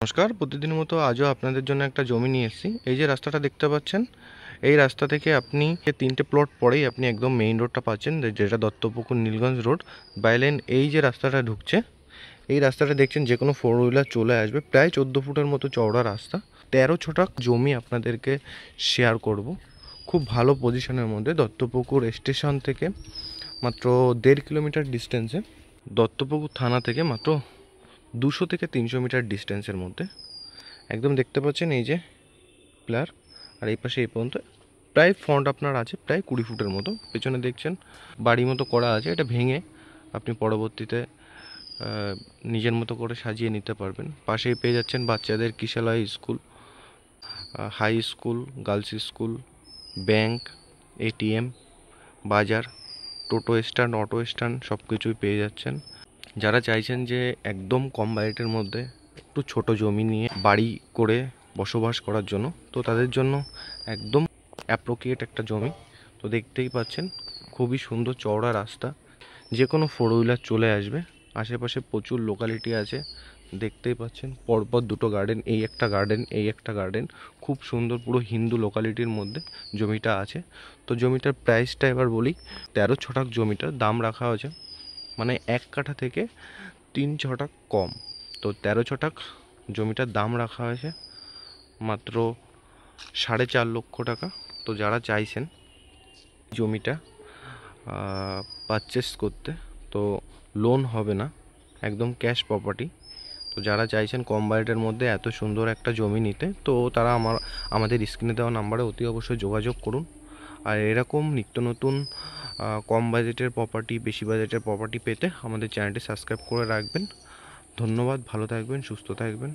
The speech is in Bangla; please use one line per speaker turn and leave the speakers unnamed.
নমস্কার, প্রতিদিনের মতো আজও আপনাদের জন্য একটা জমি নিয়ে এসেছি। এই যে রাস্তাটা দেখতে পাচ্ছেন, এই রাস্তা থেকে আপনি 3টে প্লট পরেই আপনি একদম মেইন রোডটা পাচ্ছেন, যেটা দত্তপুকুর নীলগঞ্জ রোড বাইলেন। এই যে রাস্তাটা ঢুকছে, এই রাস্তাটা দেখছেন যে কোনো 4 হুইলার চলে আসবে। প্রায় 14 ফুটের মতো চওড়া রাস্তা, 13 ছটাক জমি আপনাদেরকে শেয়ার করব খুব ভালো পজিশনের মধ্যে। দত্তপুকুর স্টেশন থেকে মাত্র 1.5 কিলোমিটার ডিস্টেন্সে, দত্তপুকুর থানা থেকে মাত্র 200 থেকে 300 মিটার ডিস্টেন্সের মধ্যে একদম দেখতে পাচ্ছেন এই যে প্লার। আর এই পাশে এই পর্যন্ত প্রায় ফ্রন্ট আপনার আছে প্রায় 20 ফুটের মতো। পেছনে দেখছেন বাড়ি মতো করা আছে, এটা ভেঙে আপনি পরবর্তীতে নিজের মতো করে সাজিয়ে নিতে পারবেন। পাশেই পেয়ে যাচ্ছেন বাচ্চাদের Kishalay school, high school, girls school, bank, ATM, বাজার, টোটো স্ট্যান্ড, অটো স্ট্যান্ড সব কিছুই পেয়ে যাচ্ছেন। যারা চাইছেন যে একদম কম বাজেটের মধ্যে একটু ছোট জমি নিয়ে বাড়ি করে বসবাস করার জন্য, তো তাদের জন্য একদম অ্যাপ্রোপ্রিয়েট একটা জমি। তো দেখতেই পাচ্ছেন খুবই সুন্দর চওড়া রাস্তা, যে কোনো 4 হুইলার চলে আসবে। আশেপাশে প্রচুর লোকালিটি আছে, দেখতেই পাচ্ছেন পরপর 2টো গার্ডেন, এই একটা গার্ডেন, এই একটা গার্ডেন, খুব সুন্দর পুরো হিন্দু লোকালিটির মধ্যে জমিটা আছে। তো জমিটার প্রাইসটা এবার বলি। 13 ছটাক জমিটার দাম রাখা হয়েছে, মানে 1 কাঠা থেকে 3 ছটাক কম। তো 13 ছটাক জমিটার দাম রাখা হয়েছে মাত্র 4.5 লক্ষ টাকা। তো যারা চাইছেন জমিটা পারচেস করতে, তো লোন হবে না, একদম ক্যাশ প্রপার্টি। তো যারা চাইছেন কম বাজেটের মধ্যে এত সুন্দর একটা জমি নিতে, তো তারা আমাদের স্ক্রিনে দেওয়া নাম্বারে অতি অবশ্যই যোগাযোগ করুন। আর এরকম নিত্য নতুন কম বাজেটের প্রপার্টি, বেশি বাজেটের প্রপার্টি পেতে আমাদের চ্যানেলটি সাবস্ক্রাইব করে রাখবেন। ধন্যবাদ, ভালো থাকবেন, সুস্থ থাকবেন।